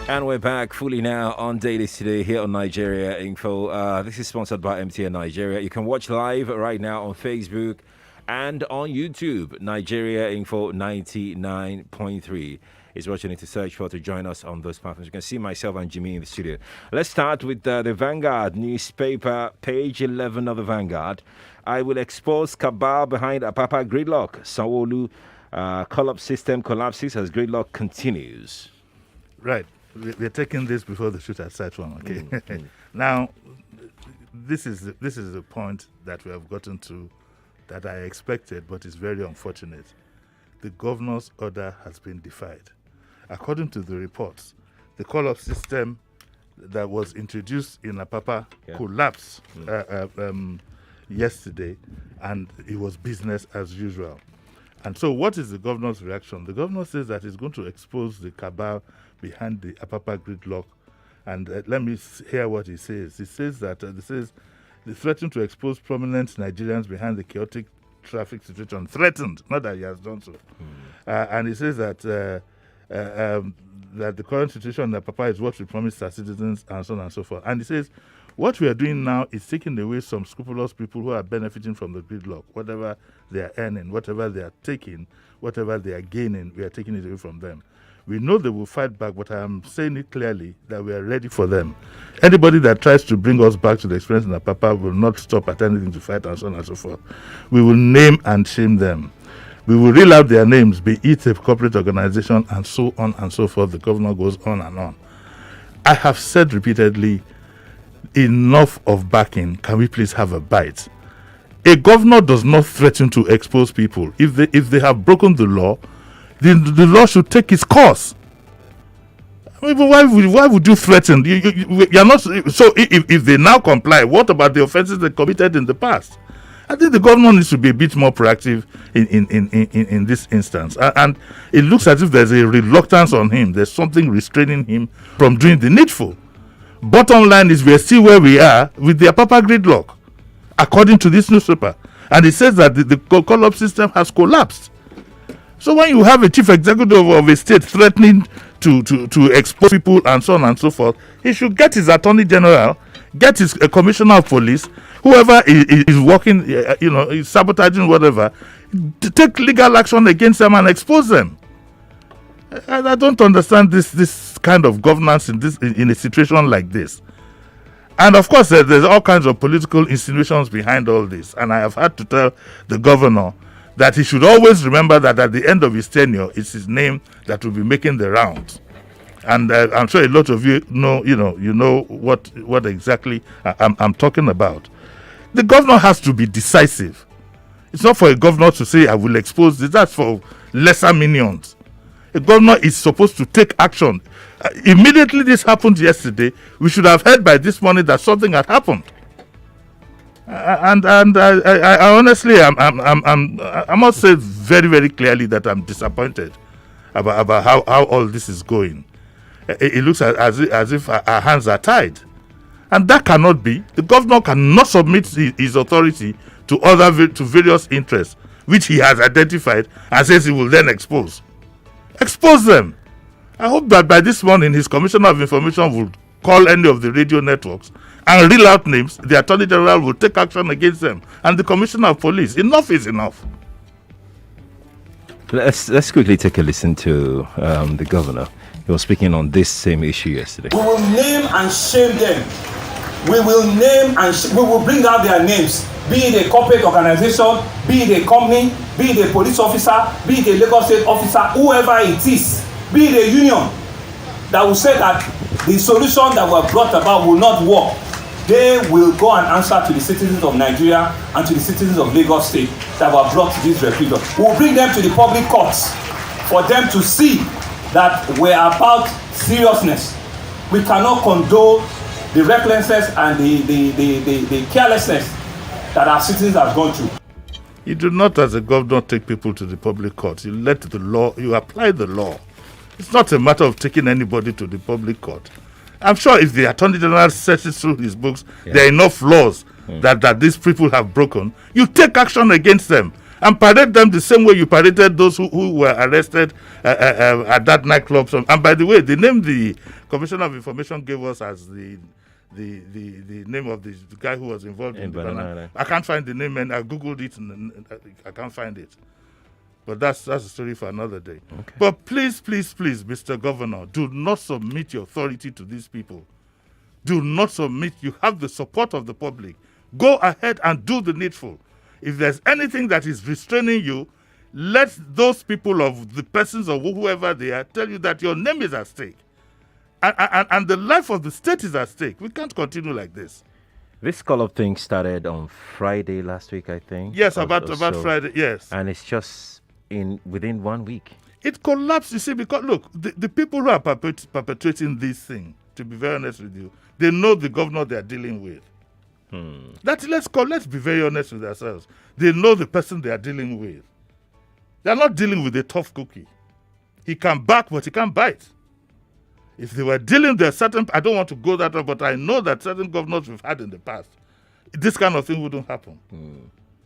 And we're back fully now on Dailies today here on Nigeria Info. This is sponsored by MTN Nigeria. You can watch live right now on Facebook and on YouTube. Nigeria Info 99.3 is what you need to search for to join us on those platforms. You can see myself and Jimi in the studio. Let's start with the Vanguard newspaper, page 11 of the Vanguard. I will expose cabal behind Apapa gridlock. Sanwo-Olu call-up system collapses as gridlock continues. Right. We're taking this before the shoot at sight one, okay? Now, this is the point that we have gotten to that I expected, but it's very unfortunate. The governor's order has been defied. According to the reports, the call-up system that was introduced in Apapa collapsed yesterday, and it was business as usual. And so what is the governor's reaction? The governor says that he's going to expose the cabal behind the Apapa gridlock. And let me hear what he says. He says that they threatened to expose prominent Nigerians behind the chaotic traffic situation. Threatened, not that he has done so. And he says that that the current situation in Apapa is what we promised our citizens, and so on and so forth. And he says, what we are doing now is taking away some scrupulous people who are benefiting from the gridlock. Whatever they are earning, whatever they are taking, whatever they are gaining, we are taking it away from them. We know they will fight back, but I am saying it clearly that we are ready for them. Anybody that tries to bring us back to the experience in Apapa will not stop at anything to fight, and so on and so forth. We will name and shame them. We will reel out their names, be it a corporate organization, and so on and so forth. The governor goes on and on. I have said repeatedly, enough of backing. Can we please have a bite? A governor does not threaten to expose people. If they have broken the law, the law should take its course. I mean, why would you threaten? You're not. So if they now comply, what about the offenses they committed in the past? I think the governor needs to be a bit more proactive in this instance. And it looks as if there's a reluctance on him. There's something restraining him from doing the needful. Bottom line is we're still where we are with the Apapa gridlock, according to this newspaper. And it says that the call-up system has collapsed. So when you have a chief executive of a state threatening to expose people and so on and so forth, he should get his attorney general, get his commissioner of police, whoever is working, is sabotaging whatever, to take legal action against them and expose them. I don't understand this kind of governance in a situation like this. And of course, there's all kinds of political insinuations behind all this. And I have had to tell the governor that he should always remember that at the end of his tenure, it's his name that will be making the rounds. And I'm sure a lot of you know what exactly I'm talking about. The governor has to be decisive. It's not for a governor to say, I will expose this. That's for lesser minions. A governor is supposed to take action. Immediately this happened yesterday, we should have heard by this morning that something had happened. And I honestly, I must say very, very clearly that I'm disappointed about how all this is going. It looks as if our hands are tied. And that cannot be. The governor cannot submit his authority to various interests, which he has identified and says he will then expose. Expose them. I hope that by this morning his Commissioner of Information will call any of the radio networks and reel out names. The Attorney General will take action against them, and the Commissioner of Police. Enough is enough. Let's quickly take a listen to the governor. He was speaking on this same issue yesterday. We will name and shame them. We will name and we will bring out their names. Be it a corporate organization, be it a company, be it a police officer, be it a Lagos State officer, whoever it is, be it a union that will say that the solution that were brought about will not work. They will go and answer to the citizens of Nigeria and to the citizens of Lagos State that were brought to this refuge. We will bring them to the public courts for them to see that we're about seriousness. We cannot condone the recklessness and the carelessness that our citizens have gone through. You do not, as a governor, take people to the public court. You let the law, you apply the law. It's not a matter of taking anybody to the public court. I'm sure if the Attorney General searches through his books, there are enough laws that these people have broken. You take action against them. and parade them the same way you paraded those who were arrested at that nightclub. And by the way, the name the Commissioner of Information gave us as the name of the guy who was involved in the banana. I can't find the name, and I googled it and I can't find it. But that's a story for another day. Okay. But please, Mr. Governor, do not submit your authority to these people. Do not submit. You have the support of the public. Go ahead and do the needful. If there's anything that is restraining you, let those people of the persons or whoever they are tell you that your name is at stake. And the life of the state is at stake. We can't continue like this. This call-up thing started on Friday last week, I think. Yes, about so. Friday, yes. And it's just within 1 week. It collapsed, you see, because, look, the people who are perpetrating this thing, to be very honest with you, they know the governor they are dealing with. Let's be very honest with ourselves. They know the person they are dealing with. They are not dealing with a tough cookie. He can bark, but he can't bite. If they were dealing with certain, I don't want to go that way, but I know that certain governors we've had in the past, this kind of thing wouldn't happen.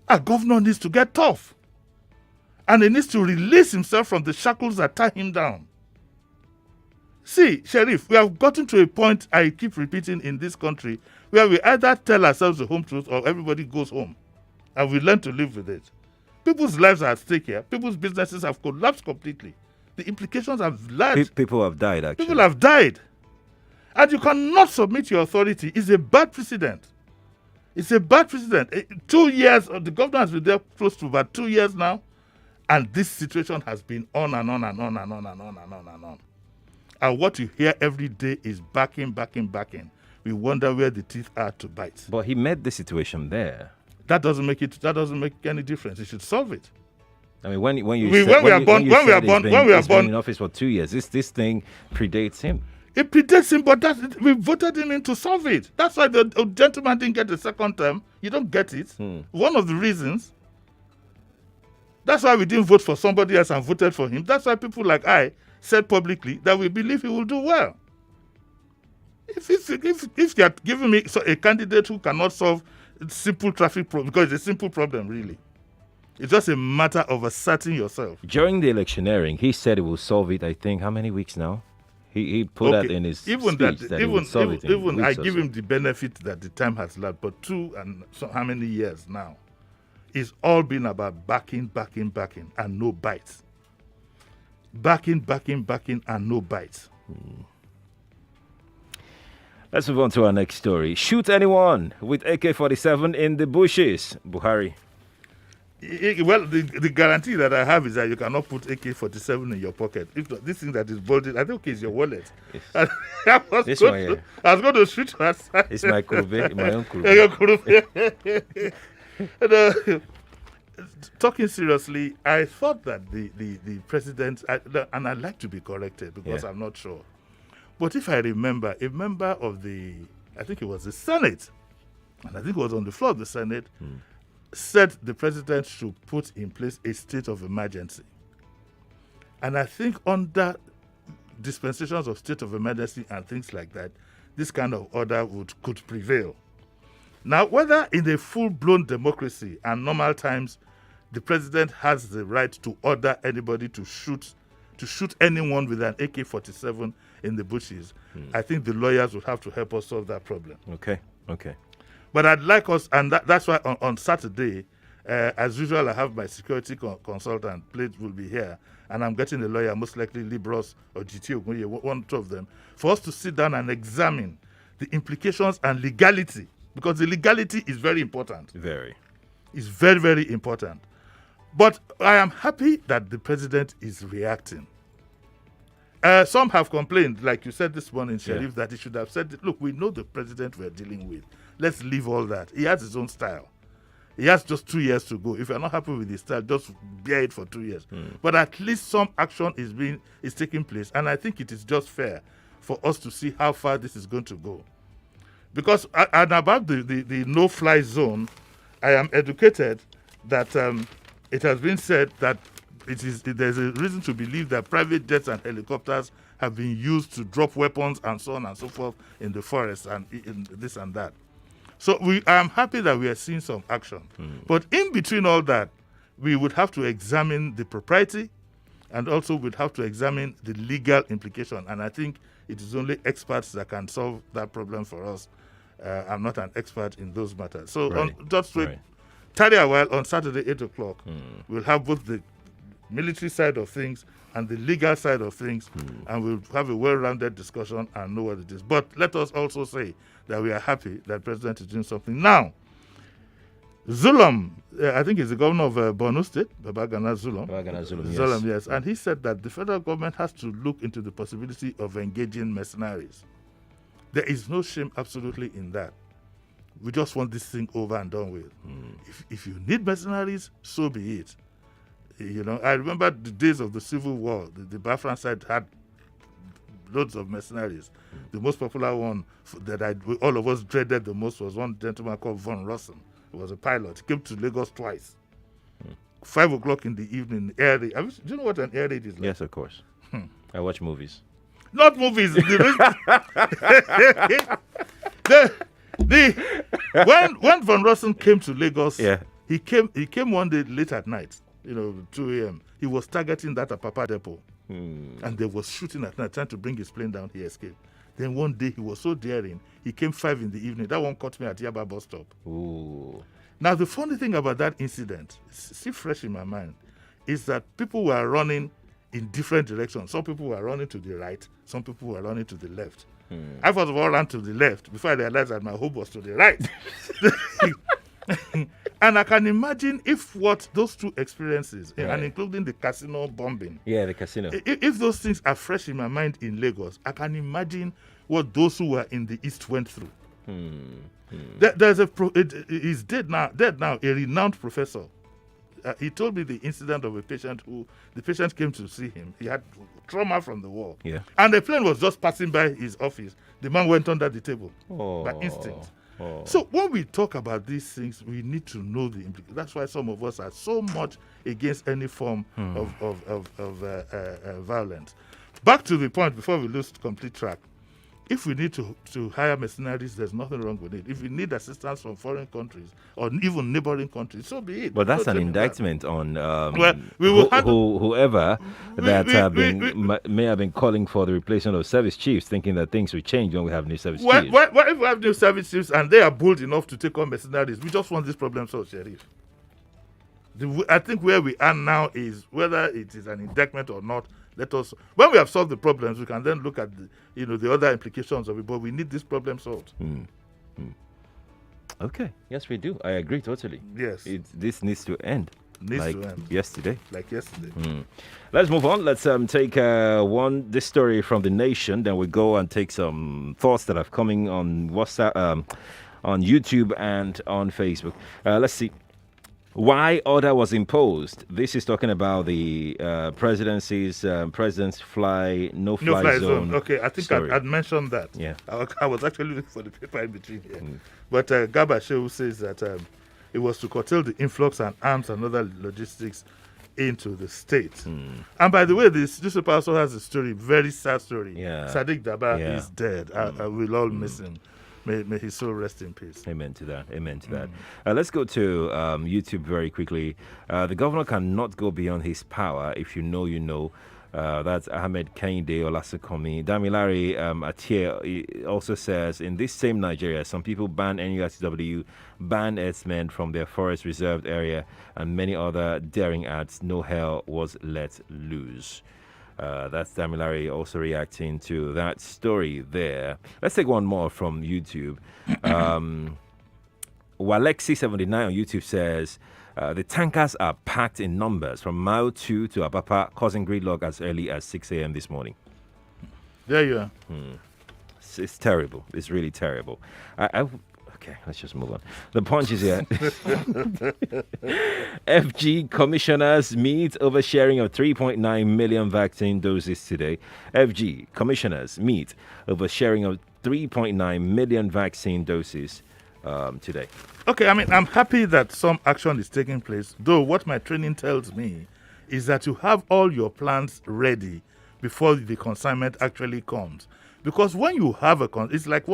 A governor needs to get tough. And he needs to release himself from the shackles that tie him down. See, Sheriff, we have gotten to a point, I keep repeating, in this country, where we either tell ourselves the home truth or everybody goes home. And we learn to live with it. People's lives are at stake here. People's businesses have collapsed completely. The implications have large. People have died, actually. People have died. And you cannot submit your authority. It's a bad precedent. It's a bad precedent. 2 years, the governor has been there close to about 2 years now. And this situation has been on and on and on and on and on and on and on. And what you hear every day is backing. We wonder where the teeth are to bite. But he met the situation there. That doesn't make any difference. He should solve it. I mean, when we are born in office for 2 years, this thing predates him. It predates him, but we voted him in to solve it. That's why the gentleman didn't get the second term. You don't get it. One of the reasons. That's why we didn't vote for somebody else and voted for him. That's why people like I said publicly that we believe he will do well. If you are giving me a candidate who cannot solve simple traffic problem, because it's a simple problem, really. It's just a matter of asserting yourself. During the electioneering, he said he will solve it, I think, how many weeks now? He put that in his speech that he will solve it in weeks I give him the benefit that the time has lapsed, but 2 and how many years now? It's all been about backing, and no bites. Backing, and no bites. Let's move on to our next story. Shoot anyone with AK-47 in the bushes. Buhari. Well, the guarantee that I have is that you cannot put AK-47 in your pocket. If this thing that is bolted, I think it's your wallet. Yes. I was going to shoot her. It's my kurube, my own kurube. Talking seriously, I thought that the president, and I'd like to be corrected because I'm not sure, but if I remember, a member of I think it was the Senate, and I think it was on the floor of the Senate, said the president should put in place a state of emergency. And I think under dispensations of state of emergency and things like that, this kind of order could prevail. Now, whether in a full-blown democracy and normal times, the president has the right to order anybody to shoot anyone with an AK-47 in the bushes, I think the lawyers will have to help us solve that problem. Okay. But I'd like us, and that's why on Saturday, as usual, I have my security consultant, Plate will be here, and I'm getting a lawyer, most likely Libros or GT Ogunye, one of them, for us to sit down and examine the implications and legality, because the legality is very important. It's very, very important. But I am happy that the president is reacting. Some have complained, like you said this morning, Sheriff, that he should have said, look, we know the president we're dealing with. Let's leave all that. He has his own style. He has just 2 years to go. If you're not happy with his style, just bear it for 2 years. But at least some action is taking place. And I think it is just fair for us to see how far this is going to go. Because and about the no-fly zone, I am educated that it has been said that there's a reason to believe that private jets and helicopters have been used to drop weapons and so on and so forth in the forest and in this and that. So I am happy that we are seeing some action. But in between all that, we would have to examine the propriety, and also we'd have to examine the legal implication. And I think it is only experts that can solve that problem for us. I'm not an expert in those matters. So just wait, tarry a while. On Saturday, 8 o'clock, we'll have both the military side of things and the legal side of things, and we'll have a well-rounded discussion and know what it is. But let us also say that we are happy that the president is doing something. Now, Zulum, I think he's the governor of Borno State, Babagana Zulum. Zulum, yes. And he said that the federal government has to look into the possibility of engaging mercenaries. There is no shame absolutely in that. We just want this thing over and done with. If you need mercenaries, so be it. You know, I remember the days of the Civil War. The Biafran side had loads of mercenaries. The most popular one that all of us dreaded the most was one gentleman called Von Rossen. He was a pilot. He came to Lagos twice. 5 o'clock in the evening, air raid. Do you know what an air raid is like? Yes, of course. I watch movies. Not movies. When Von Rossen came to Lagos, he came one day late at night, 2 a.m. He was targeting that Apapa depot. And they was shooting at night, trying to bring his plane down. He escaped. Then one day he was so daring, he came 5 in the evening. That one caught me at Yaba bus stop. Ooh. Now, the funny thing about that incident, still fresh in my mind, is that people were running in different directions. Some people were running to the right, some people were running to the left. I first of all ran to the left before I realized that my hope was to the right. And I can imagine if what those two experiences, and including the casino bombing. Yeah, the casino. If those things are fresh in my mind in Lagos, I can imagine what those who were in the East went through. He's dead now, a renowned professor. He told me the incident of a patient the patient came to see him. He had trauma from the war. Yeah. And the plane was just passing by his office. The man went under the table by instinct. So when we talk about these things, we need to know the implications. That's why some of us are so much against any form of violence. Back to the point before we lose complete track. If we need to hire mercenaries, there's nothing wrong with it. If we need assistance from foreign countries or even neighboring countries, so be it. But that's an indictment on whoever that may have been calling for the replacement of service chiefs, thinking that things will change when we have new service chiefs. If we have new service chiefs and they are bold enough to take on mercenaries, we just want this problem solved, Sheriff. I think where we are now is whether it is an indictment or not. When we have solved the problems, we can then look at the other implications of it. But we need this problem solved. Okay. Yes, we do. I agree totally. Yes. This needs to end. Yesterday. Like yesterday. Let's move on. Let's take this story from The Nation. Then we go and take some thoughts that are coming on WhatsApp, on YouTube, and on Facebook. Let's see. Why order was imposed? This is talking about the president's fly zone. Okay, I think I'd mentioned that. Yeah, I was actually looking for the paper in between here. But Garba Shehu says that it was to curtail the influx and arms and other logistics into the state. And by the way, this newspaper also has a story, very sad story. Sadiq Daba is dead. I will all miss him. May his soul rest in peace. Amen to that. Let's go to YouTube very quickly. The governor cannot go beyond his power. If you know, you know. That's Ahmed Kehinde Olasokomi. Damilare Atier also says, in this same Nigeria, some people banned NURTW, banned herdsmen from their forest reserved area, and many other daring acts. No hell was let loose. That's Damilare also reacting to that story there. Let's take one more from YouTube. Walexi79 on YouTube says, the tankers are packed in numbers from Mile 2 to Apapa, causing gridlock as early as 6 a.m. this morning. There you are. It's terrible. It's really terrible. Okay, let's just move on. The Punch is here. FG commissioners meet over sharing of 3.9 million vaccine doses today. FG commissioners meet over sharing of 3.9 million vaccine doses today. Okay, I'm happy that some action is taking place, though what my training tells me is that you have all your plans ready before the consignment actually comes. Because when you have it's like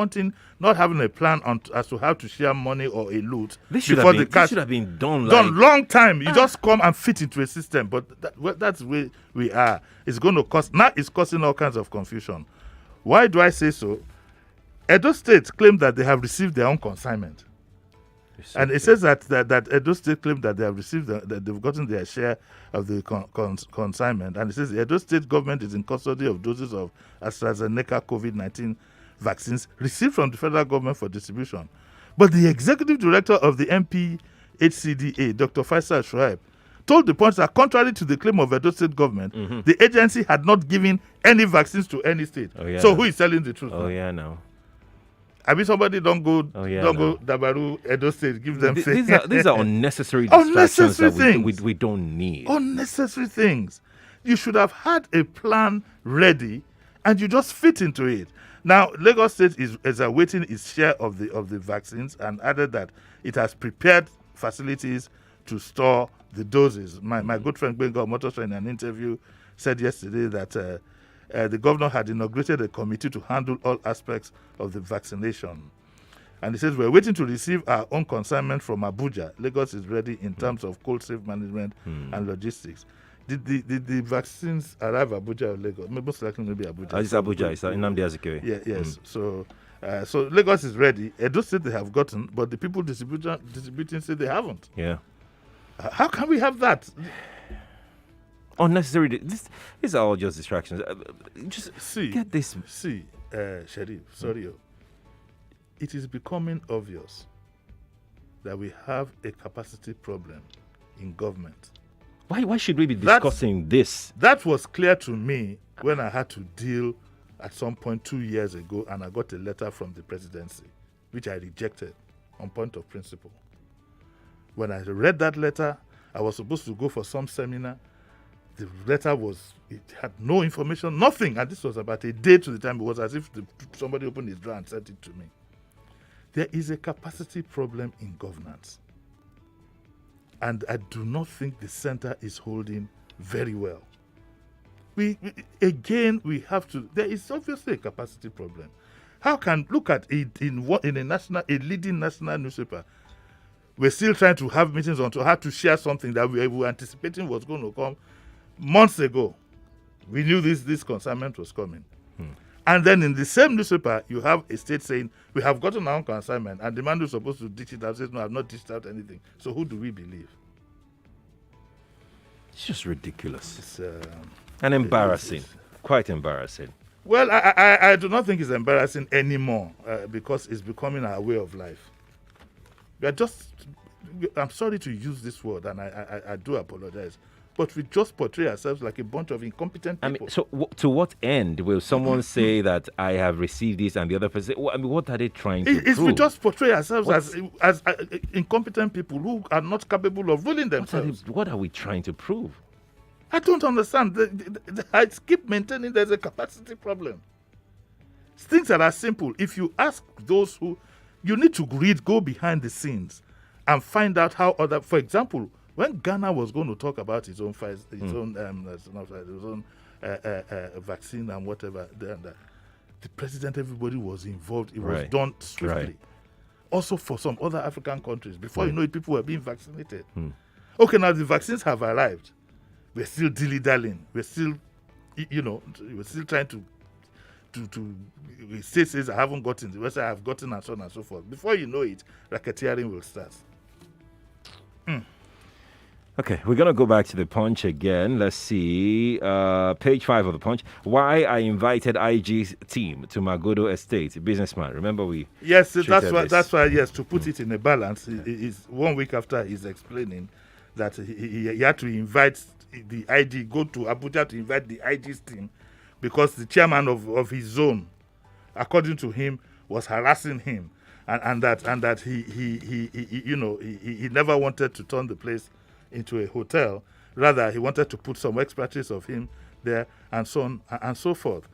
not having a plan as to how to share money or a loot This should before have been, the cash this should have been done long time. You just come and fit into a system, but that's where we are. It's going to cost. Now it's causing all kinds of confusion. Why do I say so? Edo State claimed that they have received their own consignment. And it says that Edo State claimed that they have received, that they've gotten their share of the consignment. And it says the Edo State government is in custody of doses of AstraZeneca COVID-19 vaccines received from the federal government for distribution. But the executive director of the MPHCDA, Dr. Faisal Shoaib, told the Punch that contrary to the claim of Edo State government, the agency had not given any vaccines to any state. So who is telling the truth? No. I mean, somebody don't go Dabaru, Edo State, give them these are unnecessary distractions that we don't need. Unnecessary things. You should have had a plan ready, and you just fit into it. Now, Lagos State is awaiting its share of the vaccines, and added that it has prepared facilities to store the doses. My good friend Benga Motosho in an interview said yesterday that the governor had inaugurated a committee to handle all aspects of the vaccination. And he says, we're waiting to receive our own consignment from Abuja. Lagos is ready in terms of cold safe management and logistics. Did the vaccines arrive Abuja or Lagos? Most likely maybe Abuja. It's Abuja. It's Nnamdi Azikiwe. Yes. So Lagos is ready. Edo State they have gotten, but the people distributing say they haven't. Yeah. How can we have that? Unnecessary. These are all just distractions. Just get this. Sharif, sorry. It is becoming obvious that we have a capacity problem in government. Why should we be discussing this? That was clear to me when I had to deal at some point 2 years ago, and I got a letter from the presidency, which I rejected on point of principle. When I read that letter, I was supposed to go for some seminar. The letter it had no information, nothing. And this was about a day to the time. It was as if somebody opened his drawer and sent it to me. There is a capacity problem in governance. And I do not think the center is holding very well. We have to, there is obviously a capacity problem. How can, look at it in a leading national newspaper, we're still trying to have meetings on how to share something that we were anticipating was going to come months ago. We knew this consignment was coming. And then in the same newspaper, you have a state saying, we have gotten our own consignment, and the man who's supposed to dish it out says, no, I've not dished out anything. So who do we believe? It's just ridiculous. It's, and embarrassing. Quite embarrassing. Well, I do not think it's embarrassing anymore because it's becoming our way of life. We are I'm sorry to use this word, and I do apologize, but we just portray ourselves like a bunch of incompetent people. I mean, so to what end will someone say that I have received this and the other person? I mean, what are they trying to prove? We just portray ourselves as incompetent people who are not capable of ruling themselves. What are we trying to prove? I don't understand. I keep maintaining there's a capacity problem. Things that are simple. If you ask those who, you need to go behind the scenes and find out how for example, when Ghana was going to talk about his own vaccine and whatever, the president, everybody was involved. It was done swiftly. Right. Also for some other African countries, before you know it, people were being vaccinated. Okay, now the vaccines have arrived. We're still dilly-dallying. We're still, we're still trying to the state says I haven't gotten, the West I have gotten, and so on and so forth. Before you know it, racketeering will start. Okay, we're going to go back to the Punch again. Let's see. Page 5 of the Punch. Why I invited IG's team to Magodo Estate, businessman. Remember we... Yes, that's why, yes, to put it in a balance, is 1 week after he's explaining that he had to invite the IG, go to Abuja to invite the IG's team because the chairman of his zone, according to him, was harassing him, and that he never wanted to turn the place into a hotel. Rather, he wanted to put some expertise of him there, and so on and so forth.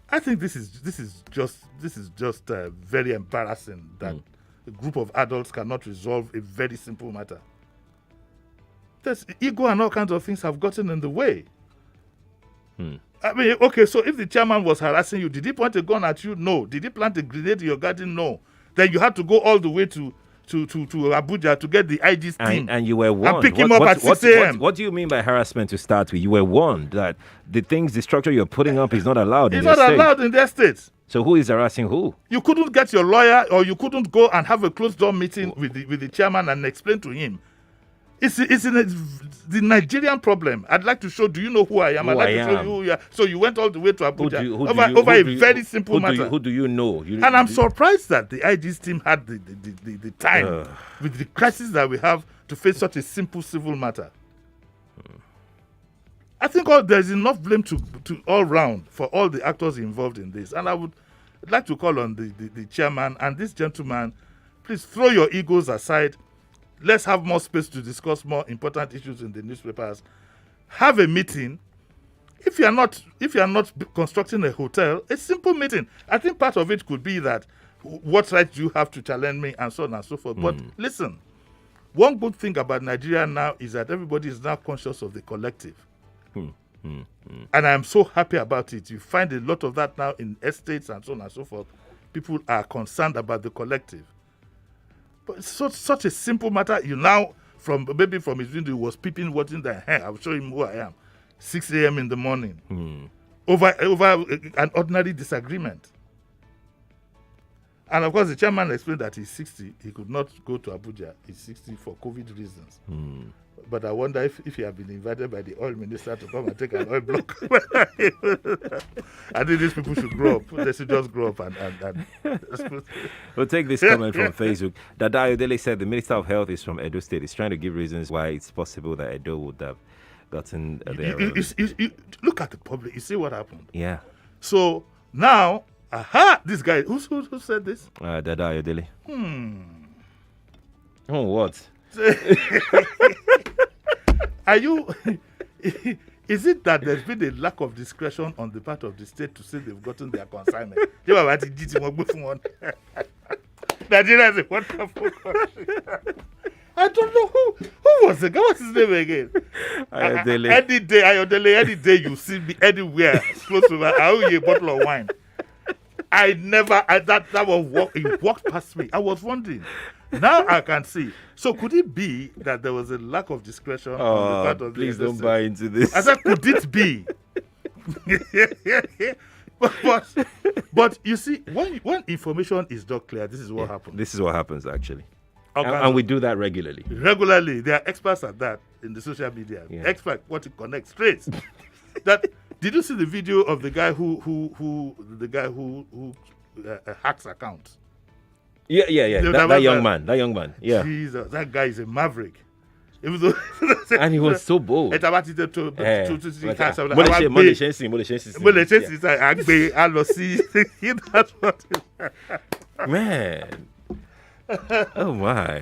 I think this is just very embarrassing that a group of adults cannot resolve a very simple matter. There's ego and all kinds of things have gotten in the way. I mean, okay, so if the chairman was harassing you, did he point a gun at you? No. Did he plant a grenade in your garden? No. Then you had to go all the way to Abuja to get the IG's team. And you were warned. And pick him up at 6 a.m. What do you mean by harassment to start with? You were warned that the structure you're putting up is not allowed in It's their not state. allowed in their states. So who is harassing who? You couldn't get your lawyer, or you couldn't go and have a closed-door meeting with the chairman and explain to him. It's the Nigerian problem. I'd like to show. Do you know who I am? I'd like to show you who you are. So you went all the way to Abuja over a very simple matter. Who do you know? And I'm surprised that the IG's team had the time with the crisis that we have to face such a simple civil matter. I think there's enough blame to all round for all the actors involved in this. And I would like to call on the chairman and this gentleman, please throw your egos aside. Let's have more space to discuss more important issues in the newspapers. Have a meeting. If you are not constructing a hotel, a simple meeting. I think part of it could be that what right do you have to challenge me and so on and so forth. But listen, one good thing about Nigeria now is that everybody is now conscious of the collective. And I'm so happy about it. You find a lot of that now in estates and so on and so forth. People are concerned about the collective. But it's such a simple matter. You now, from his window, he was peeping, watching the hair. I'll show him who I am. 6 a.m. in the morning. Over an ordinary disagreement. And of course, the chairman explained that he's 60. He could not go to Abuja. He's 60 for COVID reasons. But I wonder if he had been invited by the oil minister to come and take an oil block. I think these people should grow up. They should just grow up and We'll take this comment from Facebook. Dada Ayodele said the Minister of Health is from Edo State. He's trying to give reasons why it's possible that Edo would have gotten there. You look at the public. You see what happened. Yeah. So now, this guy, who said this? Dada Ayodele. Oh, what? Are you? Is it that there's been a lack of discretion on the part of the state to say they've gotten their consignment? Nigeria is a wonderful country. I don't know who was the guy. What's his name again? Ayodele. Any day you see me anywhere close to I owe you a bottle of wine. That one he walked past me. I was wondering. Now I can see. So could it be that there was a lack of discretion on the part of please the don't buy into this. I said, could it be? but you see, when information is not clear, this is what happens. This is what happens, actually. Okay. And we do that regularly. They are experts at that in the social media. Yeah. Expert what it connects straight. Did you see the video of the guy who hacks accounts? Yeah. That young man. Yeah. Jesus, that guy is a maverick. And he was so bold. Man. Oh my.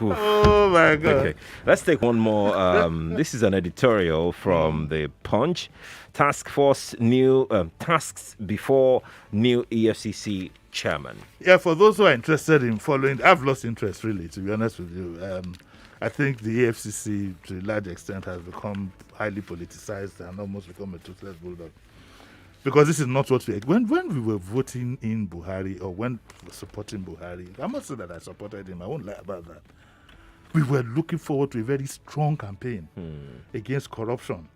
Oh my God. Okay, let's take one more. This is an editorial from the Punch. Task Force tasks before new EFCC chairman. Yeah, for those who are interested in following, I've lost interest really, to be honest with you. I think the EFCC, to a large extent, has become highly politicized and almost become a toothless bulldog. Because this is not what when we were voting in Buhari or when we were supporting Buhari, I must say that I supported him. I won't lie about that. We were looking forward to a very strong campaign against corruption.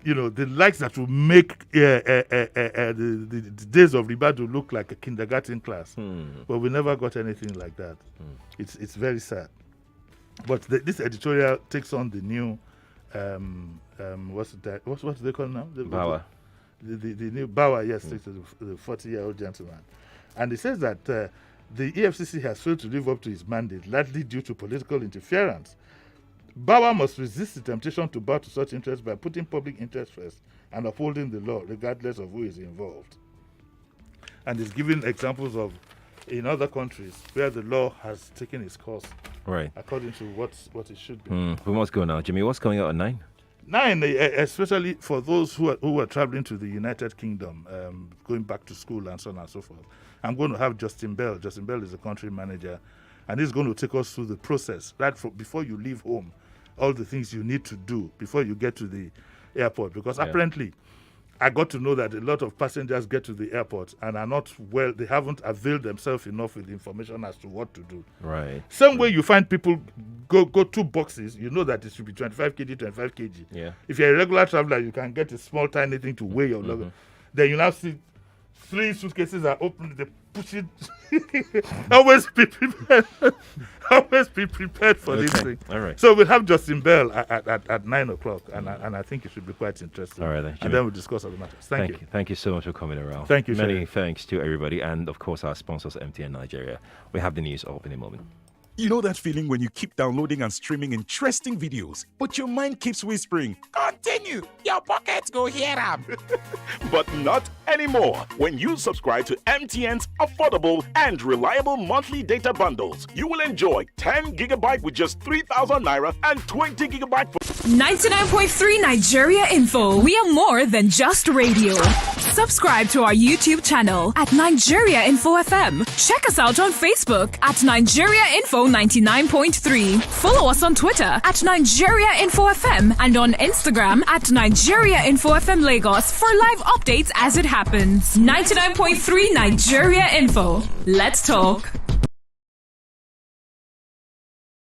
You know, the likes that will make the days of Ribadu look like a kindergarten class. But we never got anything like that. It's very sad. But this editorial takes on the new, what's they call now? Bauer. The new Bauer, yes, the 40-year-old gentleman. And it says that the EFCC has failed to live up to its mandate, largely due to political interference. Bauer must resist the temptation to bow to such interests by putting public interest first and upholding the law, regardless of who is involved. And he's giving examples of in other countries where the law has taken its course, right, according to what it should be. We must go now. Jimmy, what's coming out at 9? 9, especially for those who are traveling to the United Kingdom, going back to school and so on and so forth. I'm going to have Justin Bell. Justin Bell is the country manager, and he's going to take us through the process right before you leave home all the things you need to do before you get to the airport. Because apparently, I got to know that a lot of passengers get to the airport and are not they haven't availed themselves enough with information as to what to do. Right. Same way you find people go 2 boxes, you know that it should be 25 kg, 25 kg. Yeah. If you're a regular traveler, you can get a small, tiny thing to weigh your luggage. Then you now see 3 suitcases are open, they push it. Always be prepared. Always be prepared for this thing. All right. So we'll have Justin Bell at 9 o'clock, and I think it should be quite interesting. All right, then, and then we'll discuss other matters. Thank you. Thank you so much for coming around. Thank you, Many Sherry. thanks to everybody, and of course our sponsors, MTN Nigeria. We have the news up in a moment. You know that feeling when you keep downloading and streaming interesting videos, but your mind keeps whispering, continue, your pockets go here. But not anymore. When you subscribe to MTN's affordable and reliable monthly data bundles, you will enjoy 10 gigabyte with just 3,000 naira and 20 gigabyte for 99.3 Nigeria Info. We are more than just radio. Subscribe to our YouTube channel at Nigeria Info FM. Check us out on Facebook at Nigeria Info 99.3. Follow us on Twitter at Nigeria Info FM and on Instagram at Nigeria Info FM Lagos for live updates as it happens. 99.3 Nigeria Info. Let's talk.